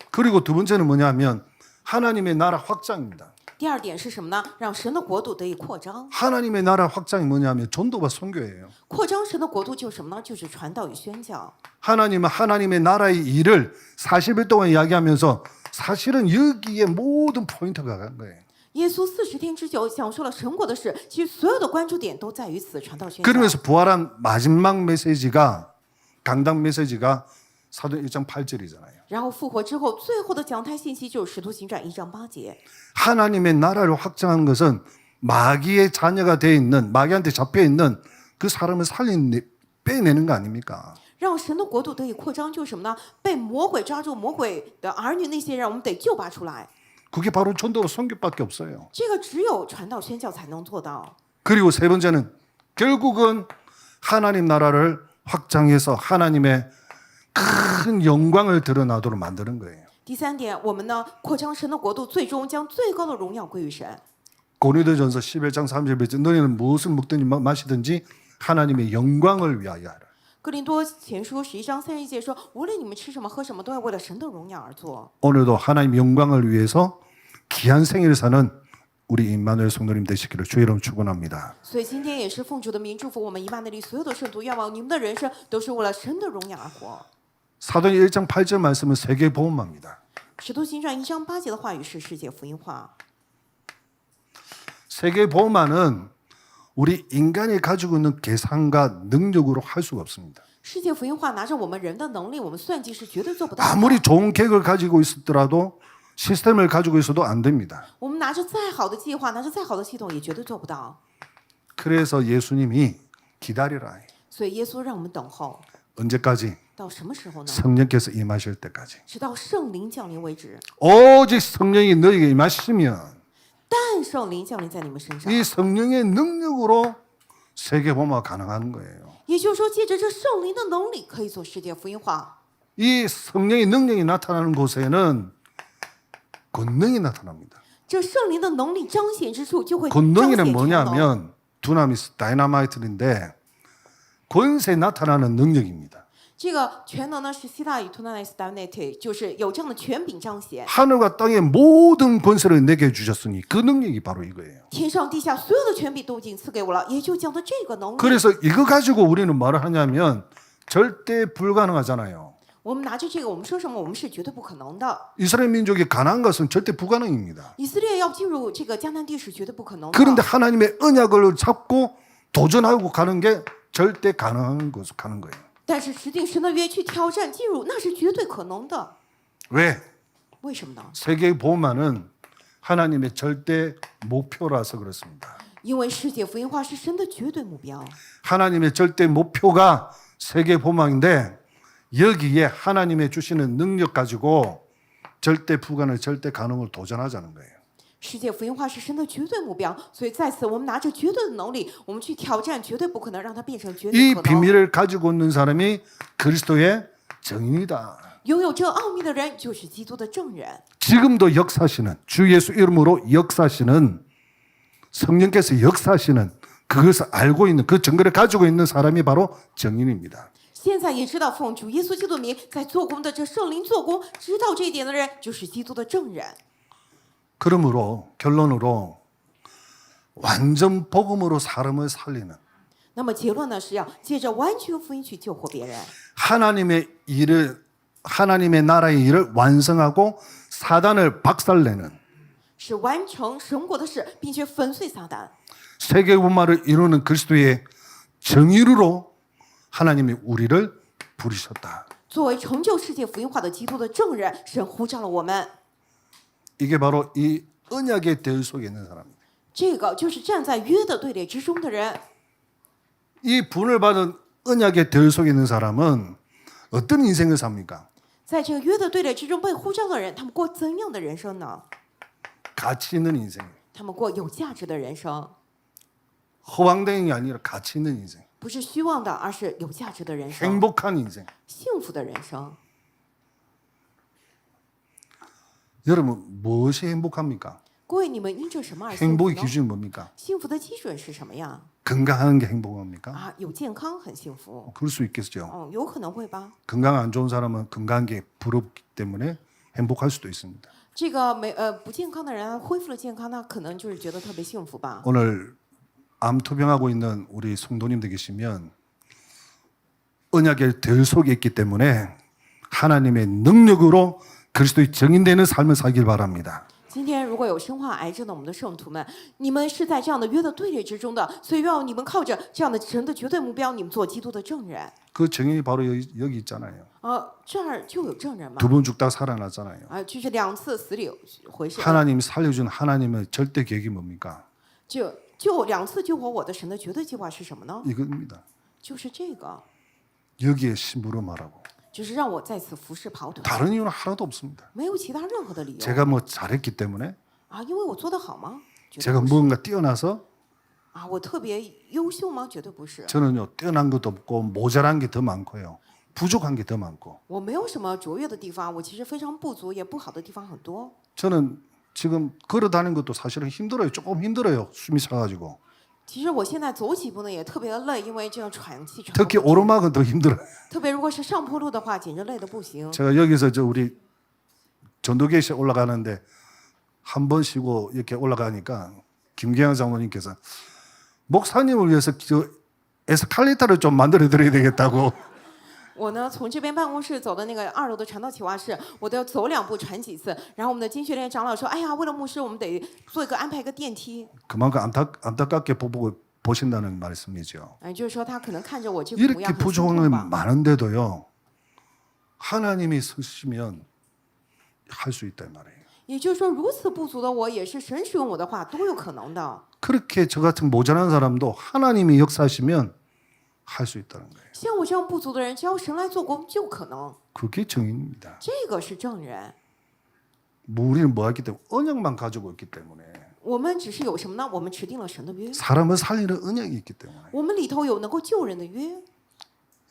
A: 그리고 두 번째는 뭐냐면 하나님의 나라 확장입니다.
B: 第二点是什么呢？让神的国度得以扩张。
A: 하나님의 나라 확장이 뭐냐면 전도와 선교예요.
B: 扩张神的国度就是什么呢？就是传道与宣教。
A: 하나님은 하나님의 나라의 일을 40일 동안 이야기하면서 사실은 여기에 모든 포인트가 간 거예요.
B: 耶稣40天之久讲述了神国的事，其实所有的关注点都在于此传道宣教。
A: 그러면서 부활한 마지막 메시지가 강당 메시지가 사도행 1장 8절이잖아요.
B: 然后复活之后，最后的讲台信息就是《使徒行传》1章8节。
A: 하나님의 나라를 확장한 것은 마귀의 자녀가 돼 있는 마귀한테 잡혀 있는 그 사람을 빼내는 거 아닙니까?
B: 让神的国度得以扩张，就是什么呢？被魔鬼抓住魔鬼的儿女那些人，我们得救拔出来。
A: 그게 바로 전도와 선교밖에 없어요.
B: 这个只有传道宣教才能做到。
A: 그리고 세 번째는 결국은 하나님 나라를 확장해서 하나님의 큰 영광을 드러나도록 만드는 거예요.
B: 第三点，我们呢扩张神的国度，最终将最高的荣耀归于神。
A: 고린도전서 11장 30절 너희는 무엇을 먹든지 마시든지 하나님의 영광을 위하여 하라.
B: 哥林多前书11章31节说：“无论你们吃什么喝什么，都要为了神的荣耀而做。
A: 오늘도 하나님 영광을 위해서 귀한 생일을 사는 우리 임마누엘 성도님 되시기를 주의 이름 축원합니다. ”
B: 所以今天也是奉主的名祝福我们以马内利所有的圣徒，愿望你们的人生都是为了神的荣耀而活。
A: 사도행 1장 8절 말씀은 세계 복음화입니다.
B: 使徒行传1章8节的话语是世界福音化。
A: 세계 복음화는 우리 인간이 가지고 있는 계산과 능력으로 할 수가 없습니다.
B: 世界福音化拿着我们人的能力，我们算计是绝对做不到的。
A: 아무리 좋은 계획을 가지고 있었더라도 시스템을 가지고 있어도 안 됩니다.
B: 我们拿着再好的计划，拿着再好的系统，也绝对做不到。
A: 그래서 예수님이 기다리라.
B: 所以耶稣让我们等候，
A: 언제까지?
B: 到什么时候呢？
A: 성령께서 임하실 때까지.
B: 直到圣灵降临为止。
A: 오직 성령이 너에게 임하시면
B: 但圣灵降临在你们身上，
A: 이 성령의 능력으로 세계 복음화가 가능한 거예요.
B: 也就是说，借着这圣灵的能力，可以做世界福音化。
A: 이 성령의 능력이 나타나는 곳에는 권능이 나타납니다.
B: 这圣灵的能力彰显之处，就会彰显
A: 권능이는
B: 全能。
A: 뭐냐면 두나미스 다이너마이트인데 권세 나타나는 능력입니다.
B: 这个全能呢是希腊语 dunamis dainete，就是有这样的权柄彰显。
A: 하늘과 땅의 모든 권세를 내게 주셨으니 그 능력이 바로 이거예요.
B: 天上地下所有的权柄都已经赐给我了，也就讲的这个能力。
A: 그래서 이거 가지고 우리는 말을 하냐면 절대 불가능하잖아요.
B: 我们拿着这个，我们说什么？我们是绝对不可能的。
A: 이스라엘 민족이 가나안 것은 절대 불가능입니다.
B: 以色列要进入这个迦南地是绝对不可能的。
A: 그런데 하나님의 언약을 잡고 도전하고 가는 게 절대 가능한 것으로 가는 거예요.
B: 但是持定神的约去挑战进入，那是绝对可能的。
A: 왜?
B: 为什么呢？
A: 세계 복음화는 하나님의 절대 목표라서 그렇습니다.
B: 因为世界福音化是神的绝对目标。
A: 하나님의 절대 목표가 세계 복음화인데 여기에 하나님의 주시는 능력 가지고 절대 불가능, 절대 가능을 도전하자는 거예요.
B: 世界福音化是神的绝对目标，所以在此我们拿着绝对的能力，我们去挑战绝对不可能，让它变成绝对
A: 이
B: 可能。
A: 비밀을 가지고 있는 사람이 그리스도의 정인이다.
B: 拥有这奥秘的人就是基督的证人。
A: 지금도 역사시는 주 예수 이름으로 역사시는 성령께서 역사시는 그것을 알고 있는 그 증거를 가지고 있는 사람이 바로 정인입니다.
B: 现在也知道奉主耶稣基督的名在做工的这圣灵做工，知道这一点的人就是基督的证人。
A: 그러므로 결론으로 완전 복음으로 사람을 살리는
B: 那么结论呢是要借着完全福音去救活别人，
A: 하나님의 나라의 일을 완성하고 사단을 박살내는
B: 是完成神国的事，并且粉碎撒旦。
A: 세계 분마를 이루는 그리스도의 정의로 하나님이 우리를 부르셨다.
B: 作为成就世界福音化的基督的证人，神呼召了我们。
A: 이게 바로 이 언약의 대 속에 있는 사람입니다.
B: 这个就是站在约的队列之中的人。
A: 이 분을 받은 언약의 대 속에 있는 사람은 어떤 인생을 삽니까?
B: 在这个约的队列之中被呼召的人，他们过怎样的人生呢？
A: 가치 있는 인생.
B: 他们过有价值的人生，
A: 허황된 게 아니라 가치 있는 인생.
B: 不是虚妄的，而是有价值的人生，
A: 행복한 인생.
B: 幸福的人生。
A: 여러분 무엇이 행복합니까?
B: 各位，你们因着什么而幸福
A: 행복의
B: 呢？
A: 기준이 뭡니까?
B: 幸福的基准是什么呀？
A: 건강한 게 행복합니까?
B: 啊，有健康很幸福。
A: 그럴 수 있겠죠.
B: 哦，有可能会吧。
A: 건강 안 좋은 사람은 건강한 게 부럽기 때문에 행복할 수도 있습니다.
B: 这个不健康的人恢复了健康，那可能就是觉得特别幸福吧。
A: 오늘 암 투병하고 있는 우리 성도님들 계시면 언약의 들 속에 있기 때문에 하나님의 능력으로 그리스도의 정인되는 삶을 살길 바랍니다.
B: 今天如果有生化癌症的我们的圣徒们，你们是在这样的约的队列之中的，所以要你们靠着这样的神的绝对目标，你们做基督的证人。
A: 그 정인이 바로 여기 있잖아요.
B: 这儿就有证人嘛。
A: 두 번 죽다 살아났잖아요.
B: 就是2次死里回生，
A: 하나님이 살려준 하나님의 절대 계획이 뭡니까?
B: 就2次救活我的神的绝对计划是什么呢？
A: 이겁니다.
B: 就是这个，
A: 여기에 심부름하라고.
B: 就是让我在此服侍跑腿，
A: 다른 이유는 하나도 없습니다.
B: 没有其他任何的理由
A: 제가 뭐 잘했기 때문에
B: 啊，因为我做得好吗？绝对
A: 제가
B: 不是
A: 무언가 뛰어나서
B: 啊，我特别优秀吗？绝对不是，
A: 저는요 뛰어난 것도 없고 모자란 게 더 많고요. 부족한 게 더 많고
B: 我没有什么卓越的地方，我其实非常不足，也不好的地方很多。
A: 저는 지금 걸어 다니는 것도 사실은 힘들어요. 조금 힘들어요. 숨이 차가지고
B: 其实我现在走几步呢也特别累，因为这样喘气喘。
A: 특히 오르막은 더 힘들어요.
B: 特别如果是上坡路的话，简直累得不行。
A: 제가 여기서 저 우리 전도계시 올라가는데 한 번 쉬고 이렇게 올라가니까 김경영 장로님께서 목사님을 위해서 저 에스컬레이터를 좀 만들어 드려야 되겠다고
B: 我呢，从这边办公室走的那个2楼的传道企划室，我都要走2步喘几次。然后我们的经学连长老说：“哎呀，为了牧师，我们得安排一个电梯。
A: 그만큼 안타깝게 보신다는 말씀이죠.
B: 就是说他可能看着我这个模
A: 이렇게
B: 样很心
A: 부족한
B: 痛
A: 게
B: 吧。
A: 많은데도요. 하나님이 쓰시면 할 수 있단 말이에요.
B: 也就是说，如此不足的我，也是神使用我的话，都有可能的。
A: 그렇게 저 같은 모자란 사람도 하나님이 역사하시면 할 수 있다는 거예요.
B: 像我这样不足的人，只要神来做工，就可能。
A: 그게 정의입니다.
B: 这个是证人。
A: 우리는 뭐 했기 때문에 언약만 가지고 있기 때문에
B: 我们只是有什么呢？我们持定了神的约，
A: 사람을 살리는 언약이 있기 때문에
B: 我们里头有能够救人的约。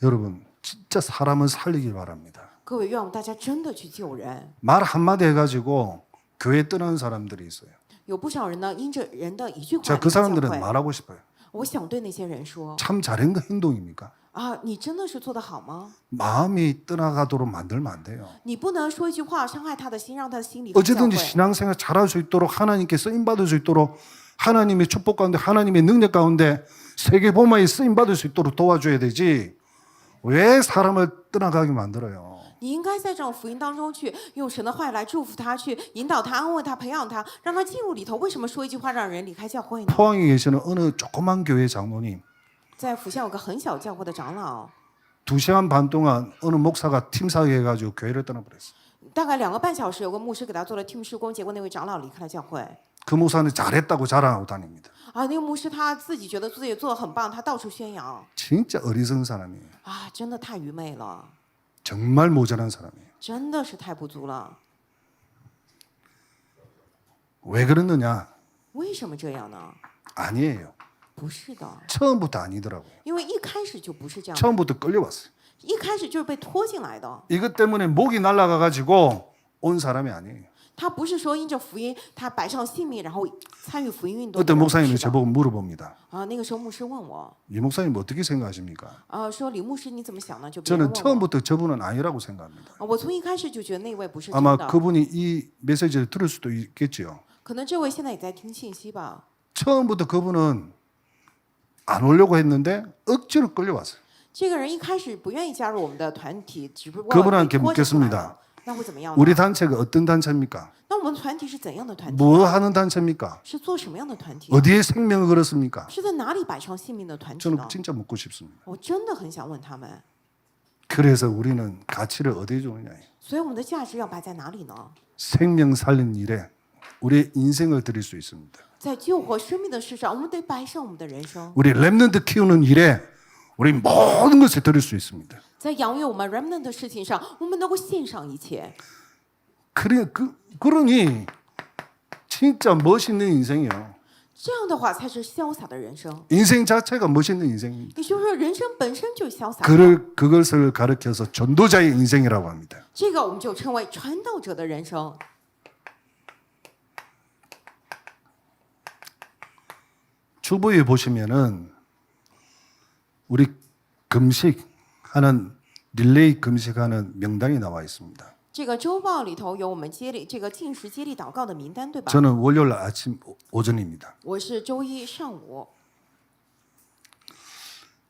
A: 여러분 진짜 사람을 살리길 바랍니다.
B: 各位，愿我们大家真的去救人。
A: 말 한마디 해가지고 교회 떠나는 사람들이 있어요.
B: 有不少人呢，因着人的一句话
A: 제가
B: 离
A: 그
B: 开教
A: 사람들은
B: 会。
A: 말하고 싶어요.
B: 我想对那些人说
A: 참 잘한 거 행동입니까?
B: 啊，你真的是做得好吗？
A: 마음이 떠나가도록 만들면 안 돼요.
B: 你不能说一句话伤害他的心，让他的心里离教
A: 어쨌든지
B: 会。
A: 신앙생활 잘할 수 있도록 하나님께 쓰임 받을 수 있도록 하나님의 축복 가운데 하나님의 능력 가운데 세계 복음화에 쓰임 받을 수 있도록 도와줘야 되지 왜 사람을 떠나가게 만들어요?
B: 你应该在这种福音当中去用神的话语来祝福他，去引导他、安慰他、培养他，让他进入里头。为什么说一句话让人离开教会呢？
A: 포항에 계시는 어느 조그만 교회 장로님
B: 在福校有个很小教会的长老，
A: 2시간 반 동안 어느 목사가 팀사회 해가지고 교회를 떠나버렸어요.
B: 大概2个半小时，有个牧师给他做了 team 事工，结果那位长老离开了教会。
A: 그 목사는 잘했다고 자랑하고 다닙니다.
B: 啊，那个牧师他自己觉得自己做的很棒，他到处宣扬。
A: 진짜 어리석은 사람이에요.
B: 啊，真的太愚昧了，
A: 정말 모자란 사람이에요.
B: 真的是太不足了。
A: 왜 그러느냐?
B: 为什么这样呢？
A: 아니에요.
B: 不是的，
A: 처음부터 아니더라고요.
B: 因为一开始就不是这样的，
A: 처음부터 끌려왔어요.
B: 一开始就是被拖进来的。
A: 이것 때문에 목이 날아가가지고 온 사람이 아니에요.
B: 他不是说因着福音，他摆上性命，然后参与福音运动的
A: 어떤
B: 人。
A: 목사님이
B: 不是的
A: 저보고 물어봅니다.
B: 啊，那个时候牧师问我，
A: 이 목사님 어떻게 생각하십니까?
B: 说李牧师你怎么想呢？就别人
A: 저는
B: 问我，
A: 처음부터 저분은 아니라고 생각합니다.
B: 我从一开始就觉得那位不是真
A: 아마
B: 的。
A: 그분이 이 메시지를 들을 수도 있겠지요.
B: 可能这位现在也在听信息吧。
A: 처음부터 그분은 안 오려고 했는데 억지로 끌려왔어요.
B: 这个人一开始不愿意加入我们的团体，只不过
A: 그분한테
B: 被拖着进来
A: 묻겠습니다.
B: 了。那会怎么样呢？
A: 우리 단체가 어떤 단체입니까?
B: 那我们团体是怎样的团体？
A: 뭐 하는 단체입니까?
B: 是做什么样的团体？
A: 어디에 생명을 걸었습니까?
B: 是在哪里摆上性命的团体
A: 저는
B: 呢？
A: 진짜 묻고 싶습니다.
B: 我真的很想问他们。
A: 그래서 우리는 가치를 어디에 주느냐?
B: 所以我们的价值要摆在哪里呢？
A: 생명 살린 일에 우리의 인생을 드릴 수 있습니다.
B: 在救活生命的事上，我们得摆上我们的人生；
A: 우리 렘넌트 키우는 일에 우리 모든 것을 드릴 수 있습니다.
B: 在养育我们 remnant 的事情上，我们能够献上一切。
A: 그러니 진짜 멋있는 인생이요.
B: 这样的话才是潇洒的人生。
A: 인생 자체가 멋있는 인생입니다.
B: 也就是说，人生本身就是潇洒的。
A: 그것을 가르쳐서 전도자의 인생이라고 합니다.
B: 这个我们就称为传道者的人生。
A: 주보에 보시면은 우리 금식하는 릴레이 금식하는 명단이 나와 있습니다.
B: 这个周报里头有我们接力这个禁食接力祷告的名单，对吧？
A: 저는 월요일 아침 오전입니다.
B: 我是周一上午。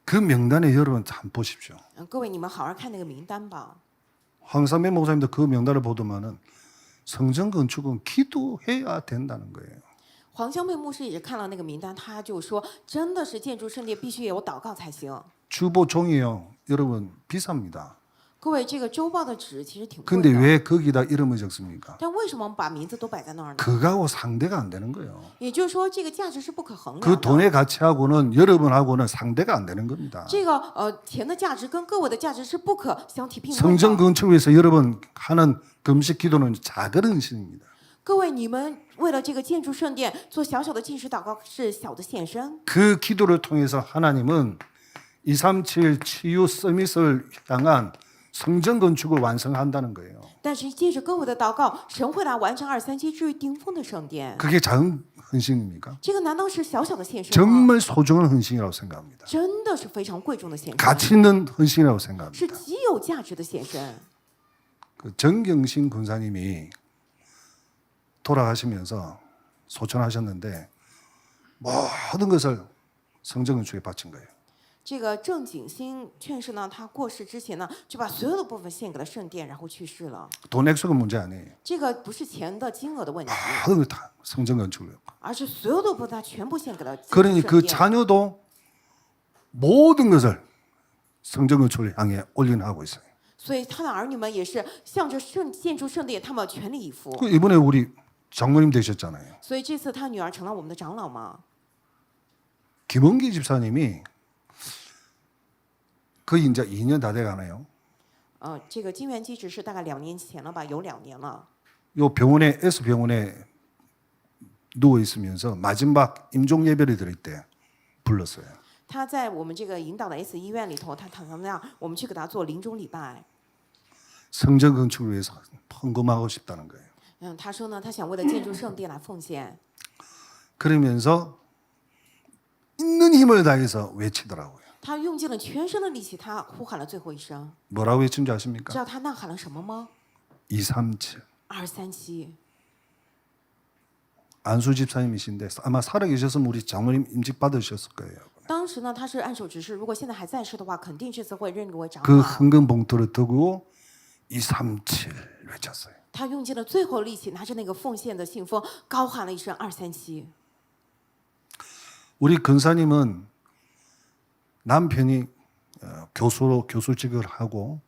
A: 그 명단에 여러분 한번 보십시오.
B: 各位你们好好看那个名单吧。
A: 황삼배 목사님도 그 명단을 보더만은 성전 건축은 기도해야 된다는 거예요.
B: 黄香妹牧师也是看了那个名单，他就说，真的是建筑圣殿必须有祷告才行。
A: 주보 종이요, 여러분 비쌉니다.
B: 各位，这个周报的纸其实挺贵
A: 근데
B: 的，
A: 왜 거기다 이름을 적습니까?
B: 但为什么把名字都摆在那儿呢？
A: 그거하고 상대가 안 되는 거예요.
B: 也就是说，这个价值是不可衡
A: 그
B: 量的。
A: 돈의 가치하고는 여러분하고는 상대가 안 되는 겁니다.
B: 这个钱的价值跟各位的价值是不可相提并论
A: 성전
B: 的。
A: 건축을 위해서 여러분 하는 금식 기도는 작은 헌신입니다.
B: 各位，你们为了这个建筑圣殿做小小的禁食祷告是小的献身，
A: 그 기도를 통해서 하나님은 237 치유 서밋을 향한 성전 건축을 완성한다는 거예요.
B: 但是借着各位的祷告，神会来完成237至于顶峰的圣殿。
A: 그게 작은 헌신입니까?
B: 这个难道是小小的献身吗？
A: 정말 소중한 헌신이라고 생각합니다.
B: 真的是非常贵重的献身，
A: 가치 있는 헌신이라고
B: 是
A: 생각합니다.
B: 极有价值的献身。
A: 그 정경신 군사님이 돌아가시면서 소천하셨는데 모든 것을 성전 건축에 바친 거예요.
B: 这个郑景新劝世呢，他过世之前呢，就把所有的部分献给了圣殿，然后去世了。
A: 돈 액수가 문제 아니에요.
B: 这个不是钱的金额的问题，
A: 모든 걸 다 성전 건축으로.
B: 而是所有的部分他全部献给了建筑
A: 그러니
B: 圣
A: 그
B: 殿。
A: 자녀도 모든 것을 성전 건축을 향해 올인하고 있어요.
B: 所以他的儿女们也是向着建筑圣殿，他们全力以赴。
A: 그 이번에 우리 장로님 되셨잖아요.
B: 所以这次他女儿成了我们的长老嘛。
A: 김원기 집사님이 거의 이제 2년 다 돼가네요.
B: 这个金元基执事大概2年前了吧，有2年了。
A: 요 병원에 S 병원에 누워 있으면서 마지막 임종 예배를 드릴 때 불렀어요.
B: 他在我们这个引导的 S 医院里头，他躺在那样，我们去给他做临终礼拜。
A: 성전 건축을 위해서 헌금하고 싶다는 거예요.
B: 他说呢，他想为了建筑圣殿来奉献。
A: 그러면서 있는 힘을 다해서 외치더라고요.
B: 他用尽了全身的力气，他呼喊了最后一声。
A: 뭐라고 외친지
B: 知
A: 아십니까?
B: 道他呐喊了什么吗？
A: 237.
B: 237。
A: 안수 집사님이신데 아마 살아계셨으면 우리 장로님 임직 받으셨을 거예요.
B: 当时呢，他是按手执事，如果现在还在世的话，肯定这次会任为长
A: 그
B: 老。
A: 헌금 봉투를 두고 237 외쳤어요.
B: 他用尽了最后力气，拿着那个奉献的信封，高喊了一声237。
A: 우리 근사님은 남편이 교수로 교수직을 하고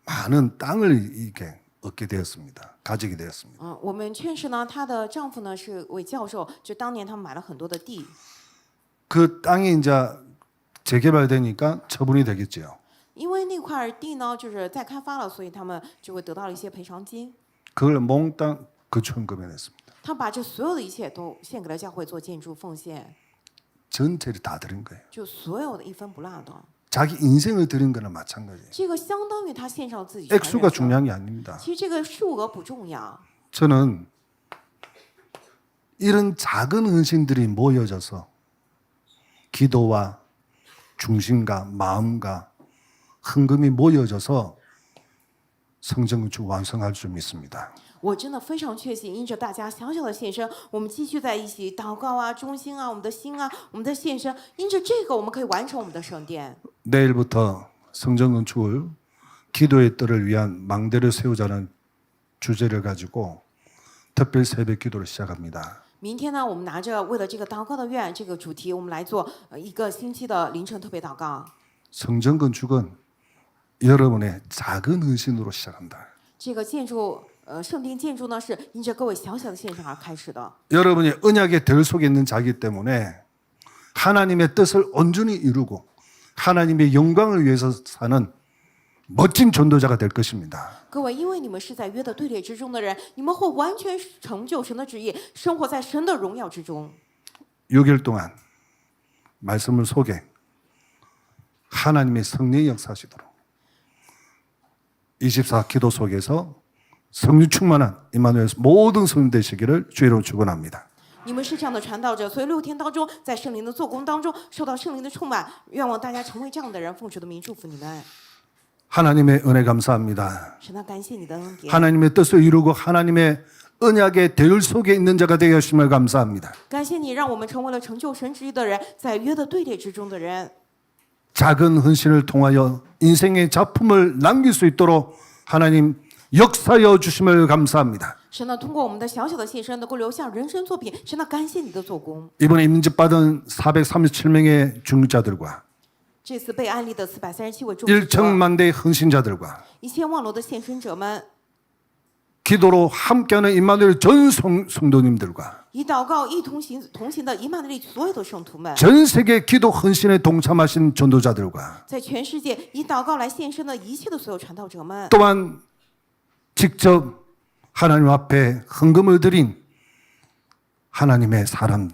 A: 많은 땅을 이게 얻게 되었습니다. 가지게 되었습니다.
B: 我们劝士呢，她的丈夫呢是位教授，就当年他们买了很多的地，
A: 그 땅이 이제 재개발되니까 처분이 되겠죠.
B: 因为那块地呢就是再开发了，所以他们就会得到了一些赔偿金。
A: 그걸 몽땅 거처금에 냈습니다.
B: 他把这所有的一切都献给了教会做建筑奉献，
A: 전체를 다 드린 거예요.
B: 就所有的一分不落的。
A: 자기 인생을 드린 거나 마찬가지예요.
B: 这个相当于他献上自己全人
A: 액수가
B: 了。
A: 중요한 게 아닙니다.
B: 其实这个数额不重要，
A: 저는 이런 작은 헌신들이 모여져서 기도와 중심과 마음과 헌금이 모여져서 성전 건축 완성할 줄 믿습니다.
B: 我真的非常确信，因着大家小小的献身，我们继续在一起祷告啊、忠心啊、我们的心啊、我们的献身，因着这个，我们可以完成我们的圣殿。
A: 내일부터 성전 건축을 기도의 뜰을 위한 망대를 세우자는 주제를 가지고 특별 새벽 기도를 시작합니다.
B: 明天呢，我们拿着为了这个祷告的愿这个主题，我们来做一个星期的凌晨特别祷告。
A: 성전 건축은 여러분의 작은 헌신으로 시작한다.
B: 这个建筑，圣殿建筑呢，是因着各位小小的献身而开始的。
A: 여러분이 언약의 들 속에 있는 자기 때문에 하나님의 뜻을 온전히 이루고 하나님의 영광을 위해서 사는 멋진 전도자가 될 것입니다.
B: 各位，因为你们是在约的队列之中的人，你们会完全成就神的旨意，生活在神的荣耀之中。
A: 6일 동안 말씀을 속에 하나님의 성령이 역사하시도록 24 기도 속에서 성령 충만한 임마누엘 모든 성령 되시기를 주의 이름으로 축원합니다.
B: 你们是这样的传道者，所以6天当中，在圣灵的做工当中，受到圣灵的充满，愿望大家成为这样的人，奉主的名祝福你们。
A: 하나님의 은혜 감사합니다.
B: 神啊，感谢你的恩典，
A: 하나님의 뜻을 이루고 하나님의 언약의 대열 속에 있는 자가 되게 하심을 감사합니다.
B: 感谢你让我们成为了成就神旨意的人，在约的队列之中的人。
A: 작은 헌신을 통하여 인생의 작품을 남길 수 있도록 하나님 역사여 주심을 감사합니다.
B: 神呢，通过我们的小小的献身，能够留下人生作品。神呢，感谢你的做工。
A: 이번에 임직받은 437명의 중직자들과
B: 这次被安利的437位众
A: 1천만 대의 헌신자들과
B: 1000万罗的献身者们，
A: 기도로 함께하는 임마누엘 전 성도님들과
B: 以祷告一同行的以马内利所有的圣徒们，
A: 전 세계 기도 헌신에 동참하신 전도자들과
B: 在全世界以祷告来献身的一切的所有传道者们，
A: 또한 직접 하나님 앞에 헌금을 드린 하나님의 사람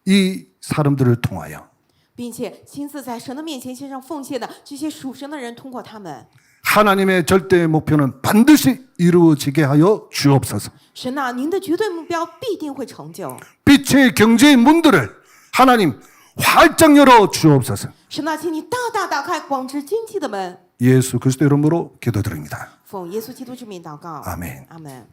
A: 이 사람들을 통하여
B: 并且亲自在神的面前献上奉献的这些属神的人，通过他们，
A: 하나님의 절대 목표는 반드시 이루어지게 하여 주옵소서.
B: 神呐、您的绝对目标必定会成就。
A: 빛의 경제의 문들을 하나님 활짝 열어 주옵소서.
B: 神呐、请你大大打开广之经济的门。
A: 예수 그리스도 이름으로 기도드립니다.
B: 奉耶稣基督之名祷告，
A: 아멘.
B: 阿门。